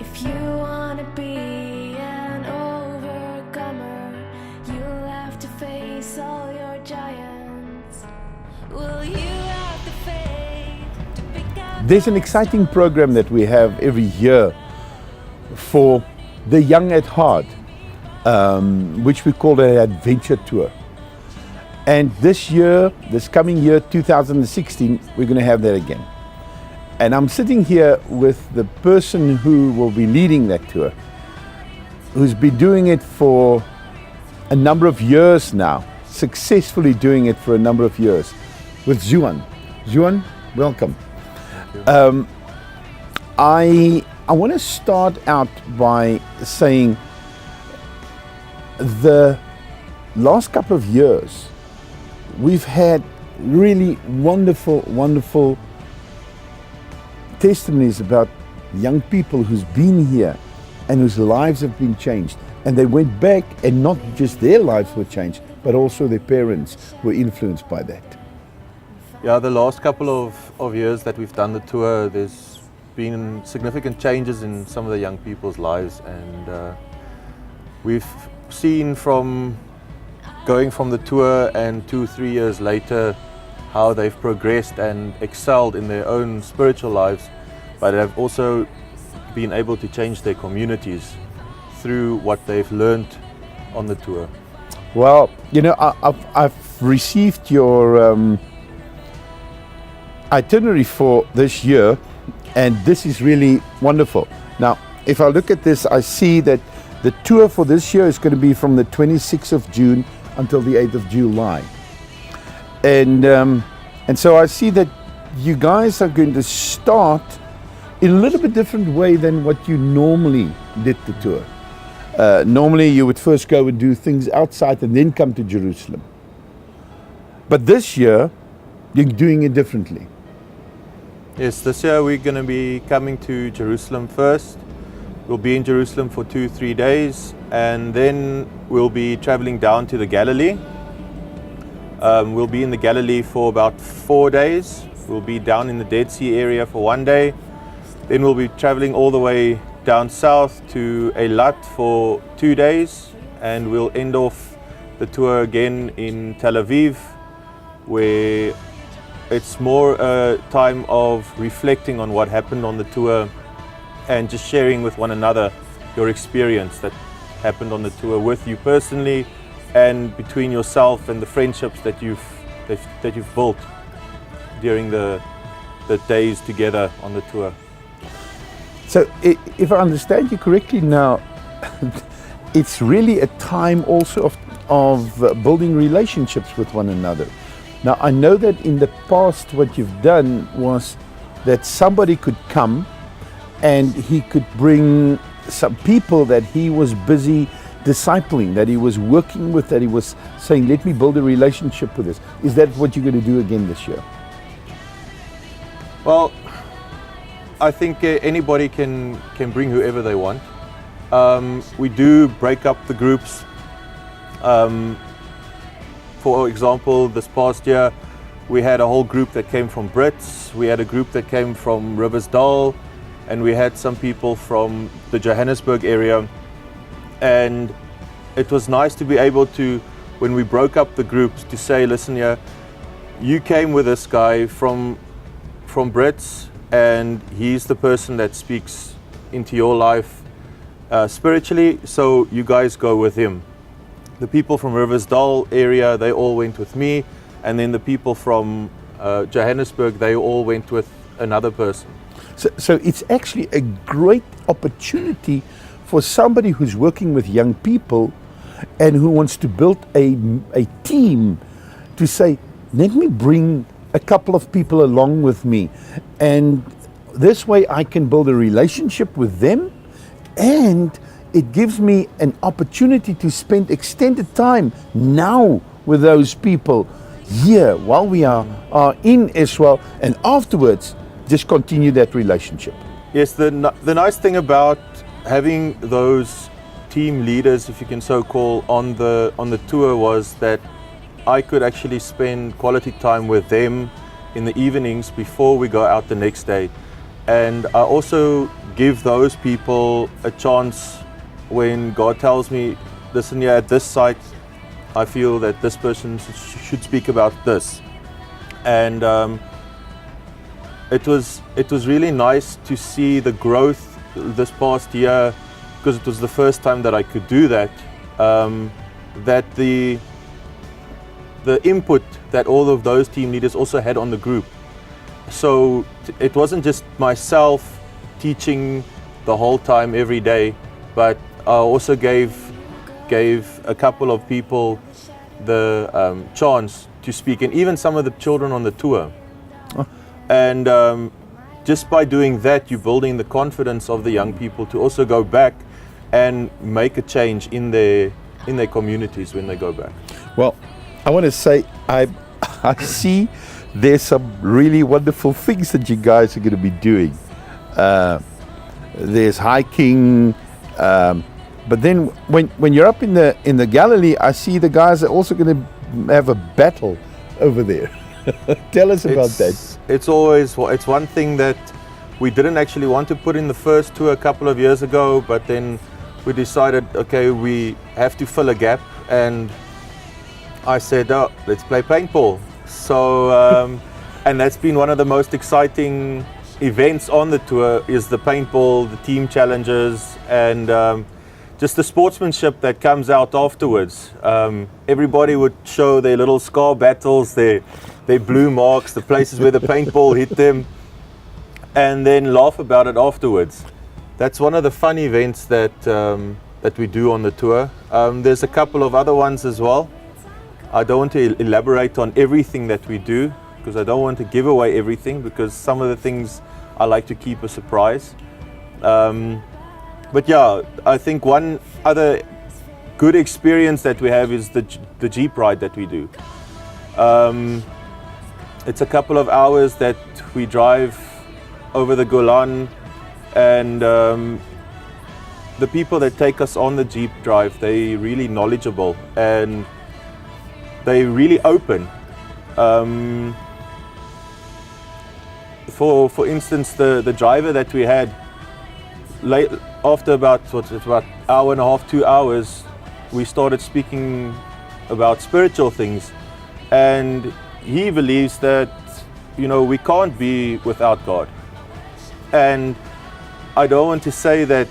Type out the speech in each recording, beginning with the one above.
If you wanna be an overcomer, you'll have to face all your giants. Will you have the faith to pick out? There's an exciting program that we have every year for the young at heart, which we call an adventure tour. And this year, this coming year, 2016, we're going to have that again. And I'm sitting here with the person who will be leading that tour, who's been doing it for a number of years now, successfully doing it for a number of years, with Zuan. Zuan, welcome. I want to start out by saying the last couple of years, we've had really wonderful testimonies about young people who's been here and whose lives have been changed. And they went back, and not just their lives were changed, but also their parents were influenced by that. Yeah, the last couple of years that we've done the tour, there's been significant changes in some of the young people's lives, and we've seen from going from the tour and 2-3 years later how they've progressed and excelled in their own spiritual lives, but have also been able to change their communities through what they've learned on the tour. Well, you know, I've received your itinerary for this year, and this is really wonderful. Now, if I look at this, I see that the tour for this year is going to be from the 26th of June until the 8th of July. And so I see that you guys are going to start in a little bit different way than what you normally did the tour. Normally you would first go and do things outside and then come to Jerusalem. But this year, you're doing it differently. Yes, this year we're going to be coming to Jerusalem first. We'll be in Jerusalem for 2-3 days, and then we'll be traveling down to the Galilee. We'll be in the Galilee for about 4 days. We'll be down in the Dead Sea area for 1 day. Then we'll be traveling all the way down south to Eilat for 2 days, and we'll end off the tour again in Tel Aviv, where it's more a time of reflecting on what happened on the tour and just sharing with one another your experience that happened on the tour with you personally, and between yourself and the friendships that you've built during the days together on the tour. So if I understand you correctly now, it's really a time also of building relationships with one another. Now, I know that in the past what you've done was that somebody could come and he could bring some people that he was busy discipling, that he was working with, that he was saying, let me build a relationship with this. Is that what you're going to do again this year? Well, I think anybody can bring whoever they want. We do break up the groups. For example, this past year, we had a whole group that came from Brits, we had a group that came from Riversdale, and we had some people from the Johannesburg area. And it was nice to be able to, when we broke up the groups, to say, listen here, you came with this guy from Brits, and he's the person that speaks into your life spiritually, so you guys go with him. The people from Riversdale area, they all went with me, and then the people from Johannesburg, they all went with another person. So it's actually a great opportunity for somebody who's working with young people and who wants to build a team to say, let me bring a couple of people along with me, and this way I can build a relationship with them, and it gives me an opportunity to spend extended time now with those people here while we are in Israel, and afterwards just continue that relationship. Yes, the nice thing about having those team leaders, if you can so call, on the tour was that I could actually spend quality time with them in the evenings before we go out the next day. And I also give those people a chance when God tells me, listen here, at this site, I feel that this person should speak about this. And it was really nice to see the growth this past year, because it was the first time that I could do that. That the input that all of those team leaders also had on the group. So it wasn't just myself teaching the whole time every day, but I also gave a couple of people the chance to speak, and even some of the children on the tour. Oh. And just by doing that, you're building the confidence of the young people to also go back and make a change in their communities when they go back. Well, I want to say I see there's some really wonderful things that you guys are going to be doing. There's hiking, but then when you're up in the Galilee, I see the guys are also going to have a battle over there. Tell us about that. It's one thing that we didn't actually want to put in the first tour a couple of years ago, but then we decided, okay, we have to fill a gap, and I said, oh, let's play paintball. So, and that's been one of the most exciting events on the tour, is the paintball, the team challenges, and just the sportsmanship that comes out afterwards. Everybody would show their little scar battles, their blue marks, the places where the paintball hit them, and then laugh about it afterwards. That's one of the fun events that we do on the tour. There's a couple of other ones as well. I don't want to elaborate on everything that we do, because I don't want to give away everything, because some of the things I like to keep a surprise. But yeah, I think one other good experience that we have is the Jeep ride that we do. It's a couple of hours that we drive over the Golan, and the people that take us on the Jeep drive, they're really knowledgeable and they're really open. For instance, the driver that we had, late after about hour and a half, 2 hours, we started speaking about spiritual things, and he believes that, you know, we can't be without God. And I don't want to say that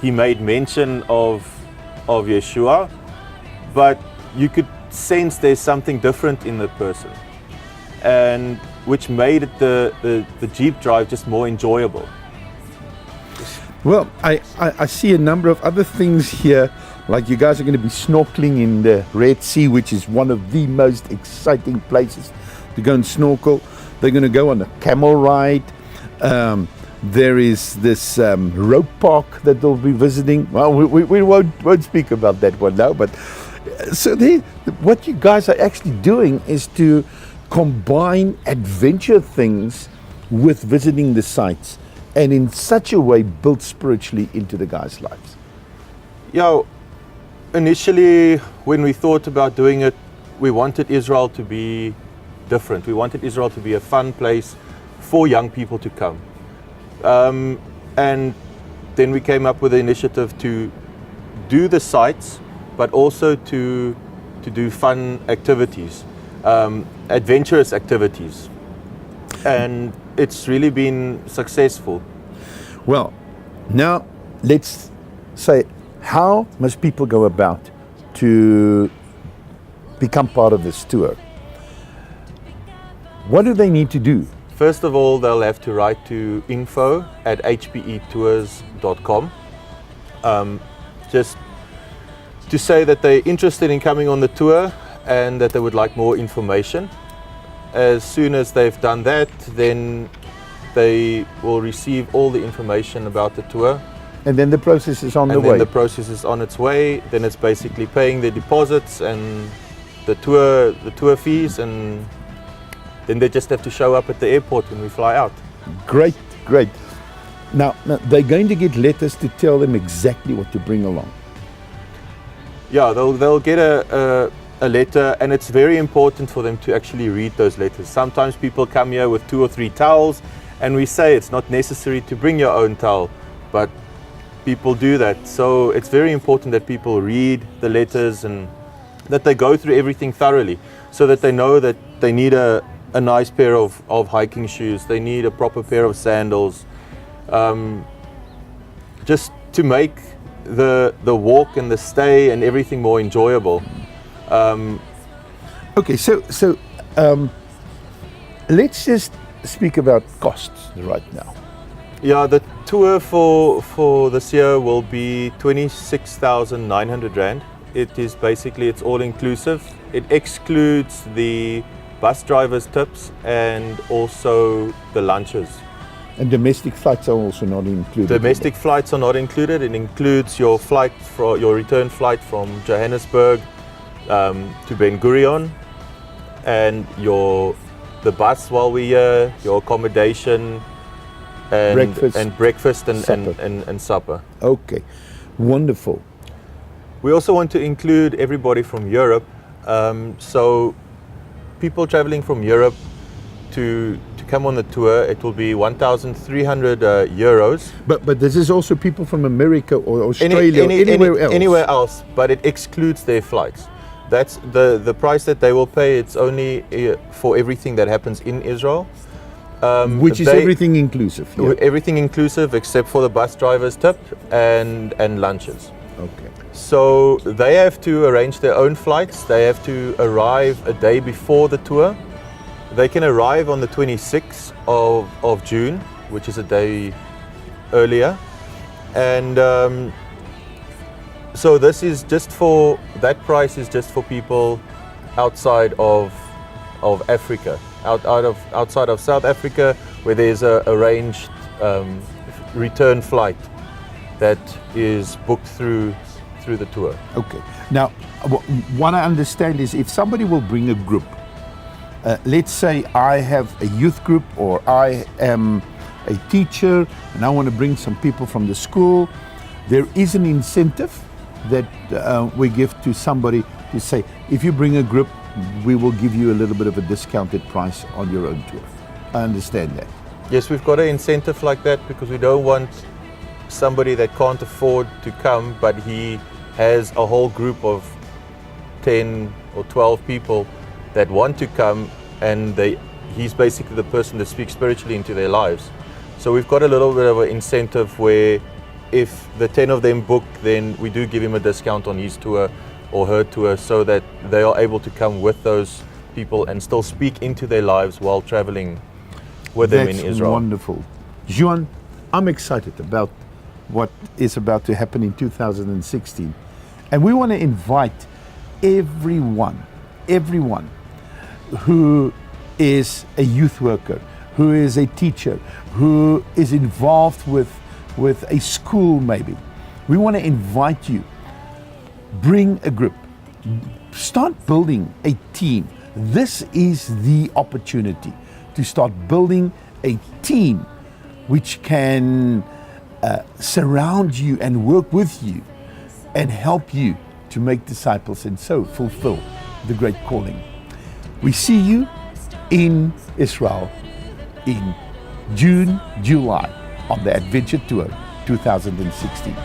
he made mention of Yeshua, but you could sense there's something different in the person, and which made it the Jeep drive just more enjoyable. Well, I see a number of other things here, like you guys are going to be snorkeling in the Red Sea, which is one of the most exciting places to go and snorkel. They're going to go on a camel ride. There is this rope park that they'll be visiting. Well, we won't speak about that one now, but so what you guys are actually doing is to combine adventure things with visiting the sites, and in such a way build spiritually into the guys' lives. Yeah, initially when we thought about doing it, we wanted Israel to be different. We wanted Israel to be a fun place for young people to come. And then we came up with the initiative to do the sites, but also to do fun activities, adventurous activities. And it's really been successful. Well, now let's say, how must people go about to become part of this tour? What do they need to do? First of all, they'll have to write to info@hpetours.com, just to say that they're interested in coming on the tour and that they would like more information. As soon as they've done that, then they will receive all the information about the tour. And then the process is on the way. And then the process is on its way. Then it's basically paying the deposits and the tour fees, and then they just have to show up at the airport when we fly out. Great. Now they're going to get letters to tell them exactly what to bring along. Yeah, they'll get a letter, and it's very important for them to actually read those letters. Sometimes people come here with 2 or 3 towels, And we say it's not necessary to bring your own towel, but people do that. So it's very important that people read the letters and that they go through everything thoroughly, so that they know that they need a nice pair of hiking shoes, they need a proper pair of sandals, just to make the walk and the stay and everything more enjoyable. Okay, so let's just speak about costs right now. Yeah, the tour for this year will be 26,900 Rand. It is basically, it's all inclusive. It excludes the bus driver's tips and also the lunches. And domestic flights are also not included. Domestic flights are not included. It includes your flight, for your return flight from Johannesburg to Ben Gurion, and the bus while we're here, your accommodation, and breakfast and supper. Okay, wonderful. We also want to include everybody from Europe. So people traveling from Europe to come on the tour, it will be 1,300 euros. But this is also people from America or Australia or anywhere else? Anywhere else, but it excludes their flights. That's the price that they will pay. It's only for everything that happens in Israel. Which is everything inclusive? Yeah. Everything inclusive except for the bus driver's tip and lunches. Okay. So they have to arrange their own flights. They have to arrive a day before the tour. They can arrive on the 26th of June, which is a day earlier. And so this is just for, that price is just for people outside of Africa, outside of South Africa, where there's a arranged return flight that is booked through the tour. Okay. Now, what I understand is if somebody will bring a group, let's say I have a youth group or I am a teacher and I want to bring some people from the school, there is an incentive that we give to somebody to say, if you bring a group, we will give you a little bit of a discounted price on your own tour. I understand that. Yes, we've got an incentive like that because we don't want somebody that can't afford to come, but he has a whole group of 10 or 12 people that want to come, and he's basically the person that speaks spiritually into their lives. So we've got a little bit of an incentive where if the 10 of them book, then we do give him a discount on his tour or her tour, so that they are able to come with those people and still speak into their lives while traveling with them in Israel. That's wonderful. Juan, I'm excited about what is about to happen in 2016. And we want to invite everyone who is a youth worker, who is a teacher, who is involved with a school maybe. We want to invite you. Bring a group. Start building a team. This is the opportunity to start building a team which can surround you and work with you and help you to make disciples and so fulfill the great calling. We see you in Israel in June, July on the Adventure Tour 2016.